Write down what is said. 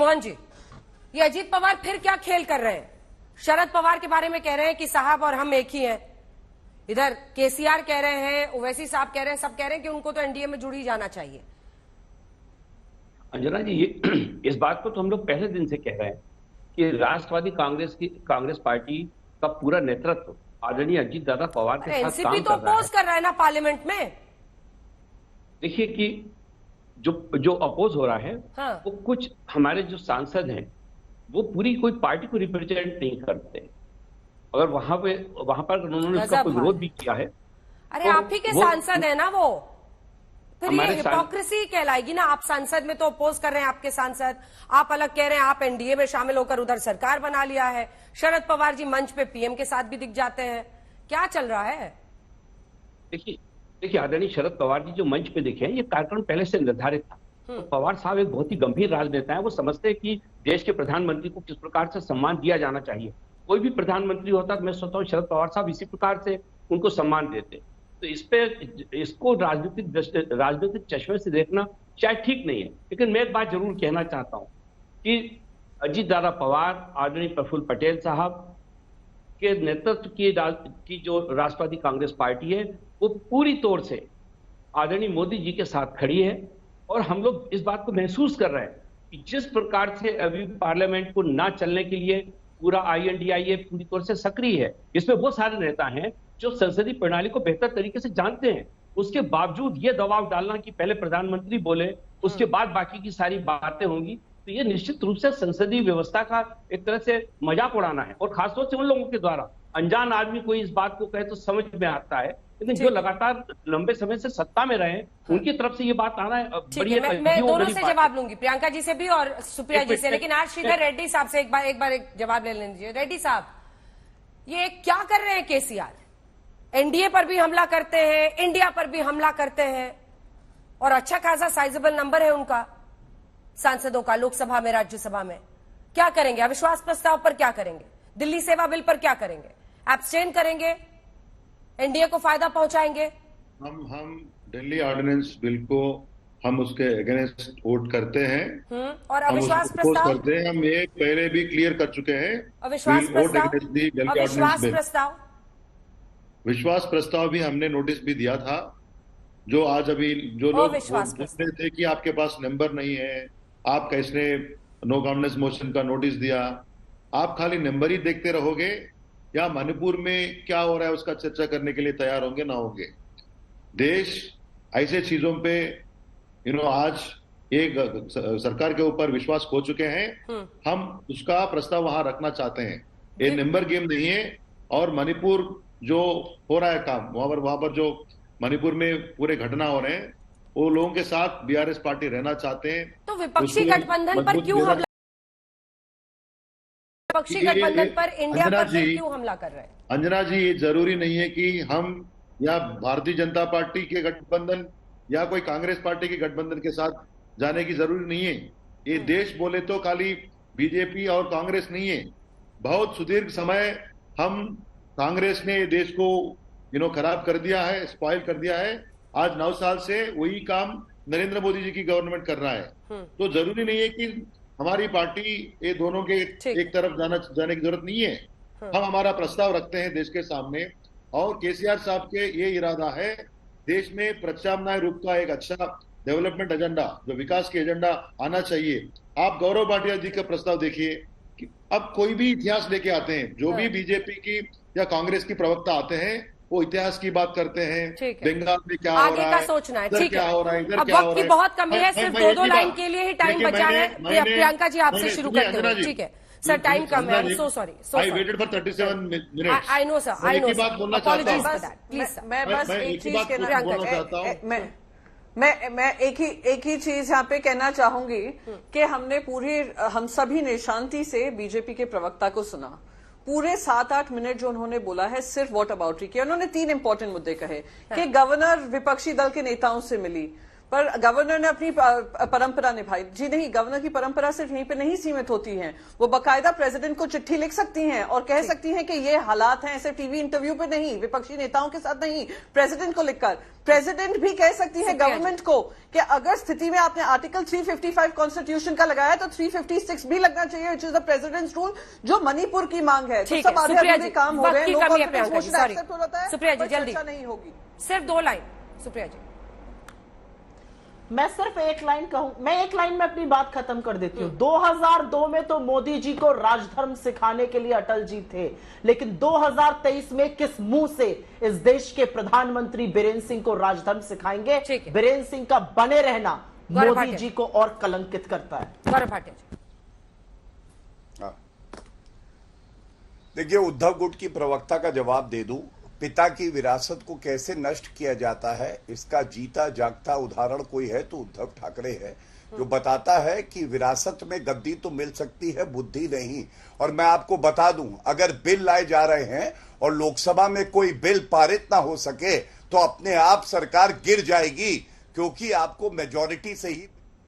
मोहन जी, ये अजीत पवार फिर क्या खेल कर रहे हैं? शरद पवार के बारे में कह रहे हैं कि साहब और हम एक ही हैं, इधर केसीआर कह रहे हैं, ओवैसी साहब कह रहे हैं, सब कह रहे हैं कि उनको तो एनडीए में जुड़ ही जाना चाहिए। अंजना जी, ये इस बात को तो हम लोग पहले दिन से कह रहे हैं कि राष्ट्रवादी कांग्रेस पार्टी का पूरा नेतृत्व आदरणीय अजीत दादा पवार के साथ काम एनसीपी तो कर रहा है। अपोज कर रहा है ना पार्लियामेंट में। देखिए कि जो अपोज हो रहा है, हाँ। वो कुछ हमारे जो सांसद हैं वो पूरी कोई पार्टी को रिप्रेजेंट नहीं करते। अगर वहां पर उन्होंने उसका कोई विरोध भी किया है, अरे तो आप ही के सांसद है ना वो, फिर ये हमारे हिपोक्रेसी कहलाएगी ना। आप सांसद में तो अपोज कर रहे हैं, आपके सांसद, आप अलग कह रहे हैं आप एनडीए में शामिल होकर उधर सरकार बना लिया है। शरद पवार जी मंच पे पीएम के साथ भी दिख जाते हैं, क्या चल रहा है? देखिए आदरणीय शरद पवार जी जो मंच पे दिखे हैं, ये कार्यक्रम पहले से निर्धारित था। तो पवार साहब एक बहुत ही गंभीर राजनेता है। वो समझते हैं कि देश के प्रधानमंत्री को किस प्रकार से सम्मान दिया जाना चाहिए। कोई भी प्रधानमंत्री होता तो मैं सोचता हूँ शरद पवार साहब इसी प्रकार से उनको सम्मान देते। तो इसको राजनीतिक चश्मे से देखना शायद ठीक नहीं है। लेकिन मैं एक बात जरूर कहना चाहता हूँ कि अजीत दादा पवार, आदरणीय प्रफुल्ल पटेल साहब के नेतृत्व की जो राष्ट्रवादी कांग्रेस पार्टी है, वो पूरी तौर से आदरणीय मोदी जी के साथ खड़ी है। और हम लोग इस बात को महसूस कर रहे हैं कि जिस प्रकार से अभी पार्लियामेंट को ना चलने के लिए पूरा INDIA पूरी तौर से सक्रिय है। इसमें बहुत सारे नेता हैं जो संसदीय प्रणाली को बेहतर तरीके से जानते हैं। उसके बावजूद ये दबाव डालना कि पहले प्रधानमंत्री बोले, उसके बाद बाकी की सारी बातें होंगी, तो ये निश्चित रूप से संसदीय व्यवस्था का एक तरह से मजाक उड़ाना है। और खासतौर से उन लोगों के द्वारा, अनजान आदमी कोई इस बात को कहे तो समझ में आता है, लेकिन जो लगातार लंबे समय से सत्ता में रहे उनकी तरफ से ये बात आना है बड़ी। मैं दोनों से जवाब लूंगी, प्रियंका जी से भी और सुप्रिया जी से, लेकिन आज श्रीधर रेड्डी साहब से एक बार जवाब ले लीजिए। रेड्डी साहब, ये क्या कर रहे हैं केसीआर? एनडीए पर भी हमला करते हैं, इंडिया पर भी हमला करते हैं, और अच्छा खासा साइजेबल नंबर है उनका सांसदों का लोकसभा में, राज्यसभा में। क्या करेंगे? अविश्वास प्रस्ताव पर क्या करेंगे? दिल्ली सेवा बिल पर क्या करेंगे? एब्सटेन करेंगे? एनडीए को फायदा पहुंचाएंगे? हम दिल्ली ऑर्डिनेंस बिल को हम उसके अगेंस्ट वोट करते हैं। और अविश्वास प्रस्ताव करते हैं। हम ये पहले भी क्लियर कर चुके हैं। अविश्वास प्रस्ताव भी हमने नोटिस भी दिया था। जो आज अभी जो लोग पूछते थे कि आपके पास नंबर नहीं है, आप कैसे नो कॉन्फिडेंस मोशन का नोटिस दिया, आप खाली नंबर ही देखते रहोगे या मणिपुर में क्या हो रहा है उसका चर्चा करने के लिए तैयार होंगे ना होंगे? देश ऐसे चीजों पे आज एक सरकार के ऊपर विश्वास खो चुके हैं। हम उसका प्रस्ताव वहां रखना चाहते हैं। ये नंबर गेम नहीं है। और मणिपुर जो हो रहा है काम, वहां पर जो मणिपुर में पूरे घटना हो रहे हैं, वो लोगों के साथ बीआरएस पार्टी रहना चाहते हैं। तो विपक्षी गठबंधन पर क्यों हमला? विपक्षी गठबंधन पर इंडिया पर क्यों हमला कर रहे हैं? अंजना जी, ये जरूरी नहीं है कि हम या भारतीय जनता पार्टी के गठबंधन या कोई कांग्रेस पार्टी के गठबंधन के साथ जाने की जरूरी नहीं है। ये देश बोले तो खाली बीजेपी और कांग्रेस नहीं है। बहुत सुदीर्घ समय हम कांग्रेस ने देश को खराब कर दिया है, स्पॉइल कर दिया है। आज 9 साल से वही काम नरेंद्र मोदी जी की गवर्नमेंट कर रहा है। तो जरूरी नहीं है कि हमारी पार्टी ये दोनों के एक तरफ जाने की जरूरत नहीं है। हम हमारा प्रस्ताव रखते हैं देश के सामने, और केसीआर साहब के ये इरादा है देश में प्रत्याम्नाय रूप का एक अच्छा डेवलपमेंट एजेंडा, जो विकास के एजेंडा आना चाहिए। आप गौरव भाटिया जी का प्रस्ताव देखिए कि अब कोई भी इतिहास लेके आते हैं, जो भी बीजेपी की या कांग्रेस की प्रवक्ता आते हैं, वो इतिहास की बात करते हैं। बंगाल में क्या हो रहा है, सोचना है, इधर क्या हो रहा है, इधर अब क्या हो वक्त रहा की है। बहुत कमी है, सिर्फ 2 लाइन के लिए ही टाइम बचा है। प्रियंका जी आपसे शुरू करते हैं, ठीक है सर? टाइम कम है, so sorry. I waited for 37 minutes. I know sir, I know. बात बोलना चाहता हूँ। प्लीज, मैं बस एक चीज कहना चाहता हूँ। मैं एक ही चीज यहाँ पे कहना चाहूंगी कि हम सभी ने शांति से बीजेपी के प्रवक्ता को सुना। पूरे 7-8 मिनट जो उन्होंने बोला है सिर्फ वॉट अबाउटरी किया। उन्होंने 3 इंपॉर्टेंट मुद्दे कहे कि गवर्नर विपक्षी दल के नेताओं से मिली, पर गवर्नर ने अपनी परंपरा निभाई। जी नहीं, गवर्नर की परंपरा सिर्फ यहीं पे नहीं सीमित होती है, वो बकायदा प्रेसिडेंट को चिट्ठी लिख सकती हैं और कह सकती हैं कि ये हालात हैं, ऐसे टीवी इंटरव्यू पे नहीं, विपक्षी नेताओं के साथ नहीं, प्रेसिडेंट को लिखकर। प्रेसिडेंट भी कह सकती है गवर्नमेंट को कि अगर स्थिति में आपने आर्टिकल 355 कॉन्स्टिट्यूशन का लगाया तो 356 भी लगना चाहिए, which is the presidents rule, जो मणिपुर की मांग है। तो सब आधे काम हो रहे हैं, नो कॉन्फिडेंस मोशन एक्सेप्ट हो जाता है, सुप्रिया जी जल्दी नहीं होगी। सिर्फ 2 लाइन सुप्रिया जी। मैं सिर्फ एक लाइन कहूं, मैं एक लाइन में अपनी बात खत्म कर देती हूं। 2002 में तो मोदी जी को राजधर्म सिखाने के लिए अटल जी थे, लेकिन 2023 में किस मुंह से इस देश के प्रधानमंत्री बीरेन सिंह को राजधर्म सिखाएंगे? बीरेन सिंह का बने रहना मोदी जी को और कलंकित करता है। गौरव भाटिया जी। देखिए, उद्धव गुट की प्रवक्ता का जवाब दे दूं, पिता की विरासत को कैसे नष्ट किया जाता है इसका जीता जागता उदाहरण कोई है तो उद्धव ठाकरे है, जो बताता है कि विरासत में गद्दी तो मिल सकती है, बुद्धि नहीं। और मैं आपको बता दूं, अगर बिल लाए जा रहे हैं और लोकसभा में कोई बिल पारित ना हो सके तो अपने आप सरकार गिर जाएगी, क्योंकि आपको मेजॉरिटी से ही